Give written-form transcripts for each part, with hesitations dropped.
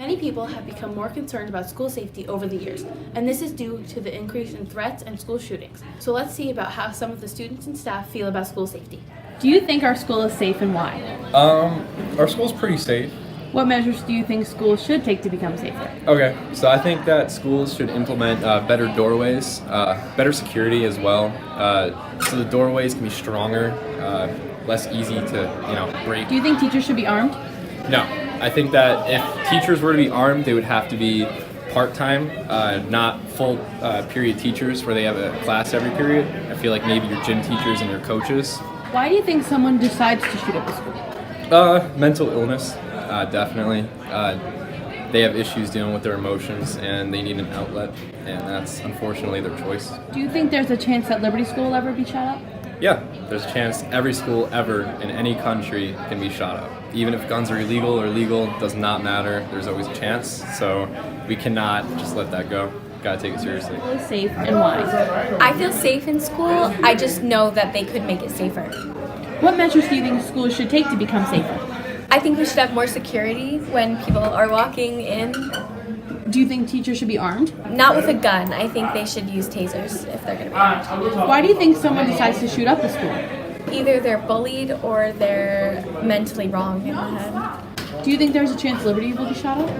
Many people have become more concerned about school safety over the years, and this is due to the increase in threats and school shootings. So let's see about how some of the students and staff feel about school safety. Do you think our school is safe and why? Our school's pretty safe. What measures do you think schools should take to become safer? Okay, so I think that schools should implement better doorways, better security as well, so the doorways can be stronger, less easy to, break. Do you think teachers should be armed? No, I think that if teachers were to be armed, they would have to be part-time, not full period teachers where they have a class every period. I feel like maybe your gym teachers and your coaches. Why do you think someone decides to shoot up the school? Mental illness, definitely. They have issues dealing with their emotions and they need an outlet, and that's unfortunately their choice. Do you think there's a chance that Liberty School will ever be shot up? Yeah, there's a chance every school ever in any country can be shot up. Even if guns are illegal or legal, does not matter. There's always a chance, so we cannot just let that go. Gotta take it seriously. School is safe and why? I feel safe in school. I just know that they could make it safer. What measures do you think schools should take to become safer? I think we should have more security when people are walking in. Do you think teachers should be armed? Not with a gun. I think they should use tasers if they're going to be armed. Why do you think someone decides to shoot up the school? Either they're bullied or they're mentally wrong in the head. Do you think there's a chance Liberty will be shot up?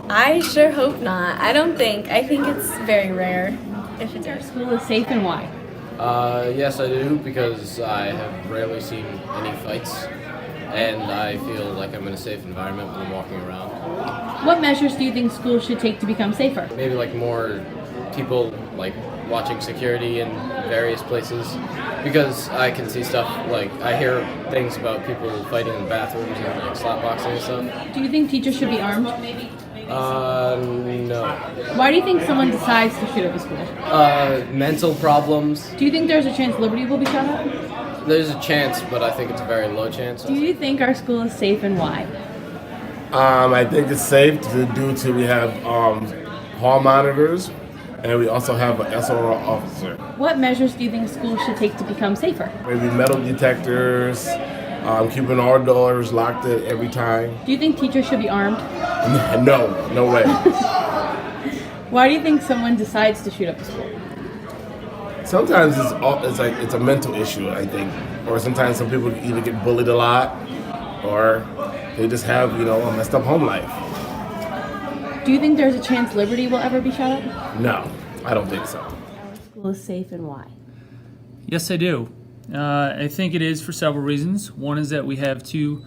I sure hope not. I don't think. I think it's very rare if it does. School is safe and why? Yes, I do, because I have rarely seen any fights, and I feel like I'm in a safe environment when I'm walking around. What measures do you think schools should take to become safer? Maybe like more people like watching security in various places, because I can see stuff like I hear things about people fighting in bathrooms and like slapboxing and stuff. Do you think teachers should be armed? No. Why do you think someone decides to shoot up a school? Mental problems. Do you think there's a chance Liberty will be shot up? There's a chance, but I think it's a very low chance. Do you think our school is safe and why? I think it's safe due to we have hall monitors, and we also have an SRO officer. What measures do you think schools should take to become safer? Maybe metal detectors, keeping our doors locked at every time. Do you think teachers should be armed? No way. Why do you think someone decides to shoot up a school? Sometimes it's a mental issue, I think, or sometimes some people either get bullied a lot, or they just have a messed up home life. Do you think there's a chance Liberty will ever be shot up? No, I don't think so. Our school is safe and why? Yes, I do. I think it is for several reasons. One is that we have two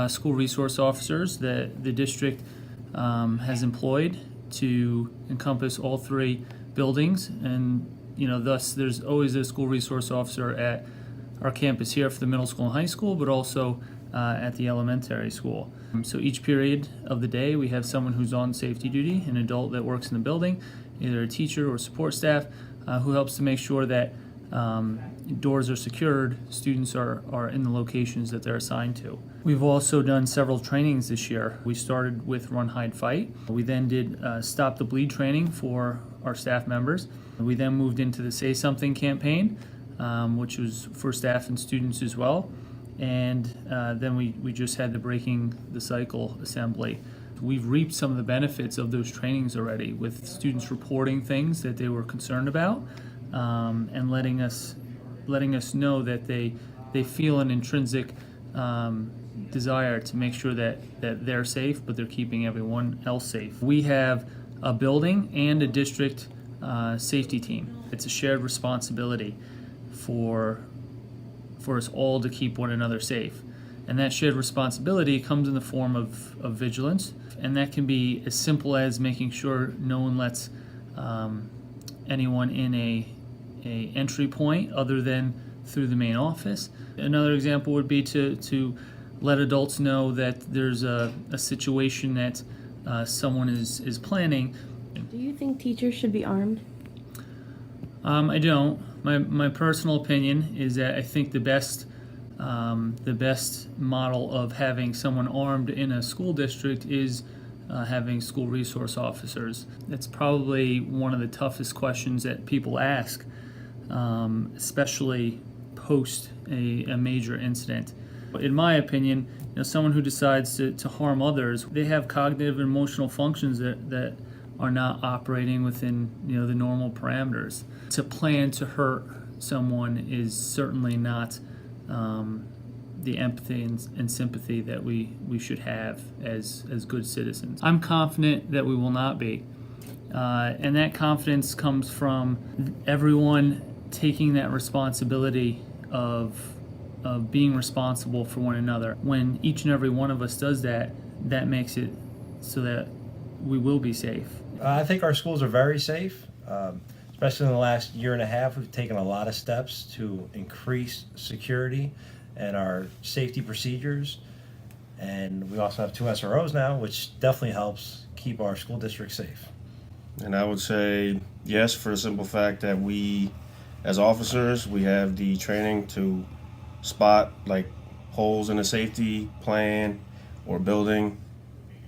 school resource officers that the district has employed to encompass all three buildings, and thus there's always a school resource officer at our campus here for the middle school and high school, but also at the elementary school. So each period of the day we have someone who's on safety duty, an adult that works in the building, either a teacher or support staff, who helps to make sure that doors are secured, students are in the locations that they're assigned to. We've also done several trainings this year. We started with Run, Hide, Fight. We then did Stop the Bleed training for our staff members. We then moved into the Say Something campaign, which was for staff and students as well. And then we just had the Breaking the Cycle assembly. We've reaped some of the benefits of those trainings already, with students reporting things that they were concerned about, and letting us know that they feel an intrinsic desire to make sure that they're safe, but they're keeping everyone else safe. We have a building and a district safety team. It's a shared responsibility for us all to keep one another safe. And that shared responsibility comes in the form of vigilance, and that can be as simple as making sure no one lets anyone in a entry point other than through the main office. Another example would be to let adults know that there's a situation that someone is planning. Do you think teachers should be armed? I don't. My personal opinion is that I think the best model of having someone armed in a school district is having school resource officers. That's probably one of the toughest questions that people ask, especially post a major incident. In my opinion, someone who decides to harm others, they have cognitive and emotional functions that are not operating within the normal parameters. To plan to hurt someone is certainly not the empathy and sympathy that we should have as good citizens. I'm confident that we will not be. And that confidence comes from everyone taking that responsibility of being responsible for one another. When each and every one of us does that, that makes it so that we will be safe. I think our schools are very safe. Especially in the last year and a half, we've taken a lot of steps to increase security and our safety procedures. And we also have 2 SROs now, which definitely helps keep our school district safe. And I would say yes, for the simple fact that we, as officers, we have the training to spot like holes in a safety plan or building,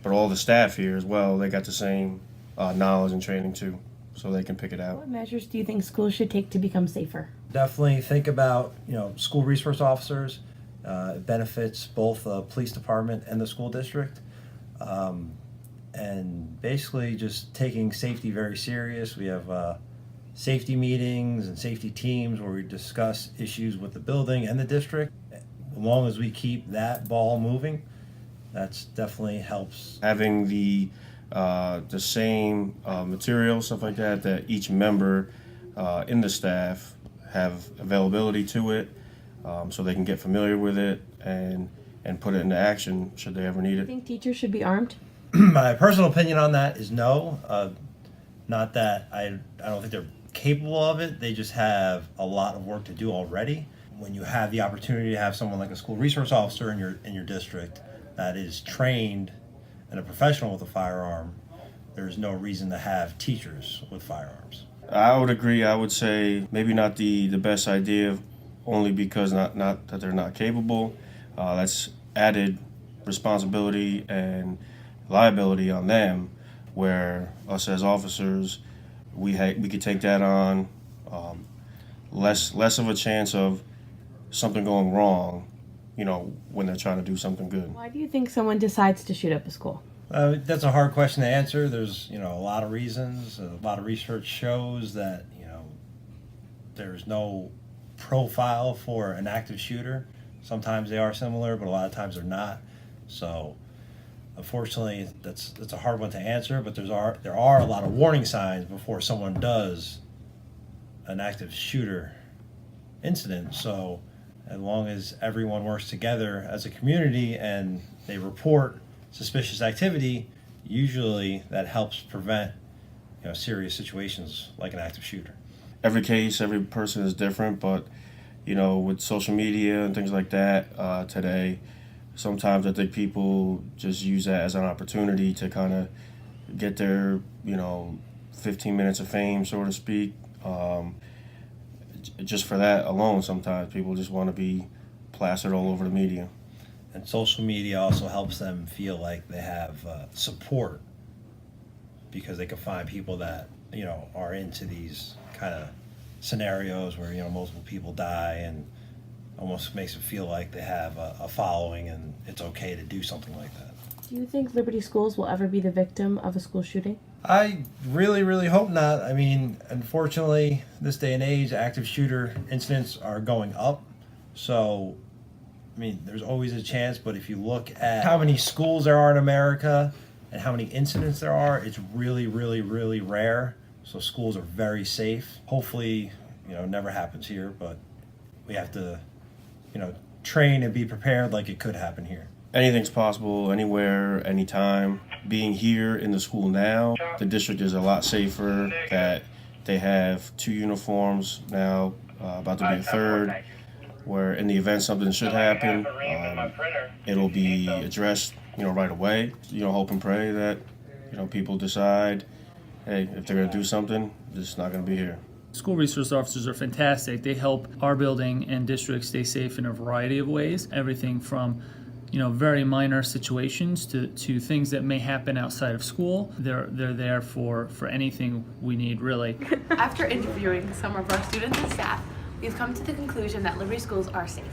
but all the staff here as well, they got the same knowledge and training too, so they can pick it out. What measures do you think schools should take to become safer? Definitely think about, school resource officers. It benefits both the police department and the school district. And basically just taking safety very serious. We have safety meetings and safety teams where we discuss issues with the building and the district. As long as we keep that ball moving, that's definitely helps. Having the same material, stuff like that each member in the staff have availability to it, so they can get familiar with it and put it into action should they ever need Do you it. think teachers should be armed? My personal opinion on that is no. Not that I don't think they're capable of it. They just have a lot of work to do already. When you have the opportunity to have someone like a school resource officer in your district that is trained and a professional with a firearm, there's no reason to have teachers with firearms. I would agree. I would say maybe not the best idea, only because not that they're not capable. That's added responsibility and liability on them, where us as officers, we could take that on. Less of a chance of something going wrong, when they're trying to do something good. Why do you think someone decides to shoot up a school? That's a hard question to answer. There's a lot of reasons. A lot of research shows that there's no profile for an active shooter. Sometimes they are similar, but a lot of times they're not. So unfortunately, that's a hard one to answer. But there are a lot of warning signs before someone does an active shooter incident. So as long as everyone works together as a community and they report suspicious activity, usually that helps prevent serious situations like an active shooter. Every case, every person is different, but with social media and things like that today, sometimes I think people just use that as an opportunity to kind of get their 15 minutes of fame, so to speak. Just for that alone, sometimes people just want to be plastered all over the media. And social media also helps them feel like they have support, because they can find people that are into these kind of scenarios where multiple people die, and almost makes it feel like they have a following and it's okay to do something like that. Do you think Liberty schools will ever be the victim of a school shooting? I really, really hope not. I mean, unfortunately, this day and age, active shooter incidents are going up. So, there's always a chance, but if you look at how many schools there are in America and how many incidents there are, it's really, really, really rare. So schools are very safe. Hopefully, it never happens here, but we have to, train and be prepared like it could happen here. Anything's possible, anywhere, anytime. Being here in the school now, the district is a lot safer, that they have 2 uniforms now, about to be a 3rd, where in the event something should happen, it'll be addressed, right away. Hope and pray that, people decide, hey, if they're going to do something, it's not going to be here. School resource officers are fantastic. They help our building and district stay safe in a variety of ways. Everything from very minor situations to things that may happen outside of school. They're there for anything we need, really. After interviewing some of our students and staff, we've come to the conclusion that Liberty schools are safe.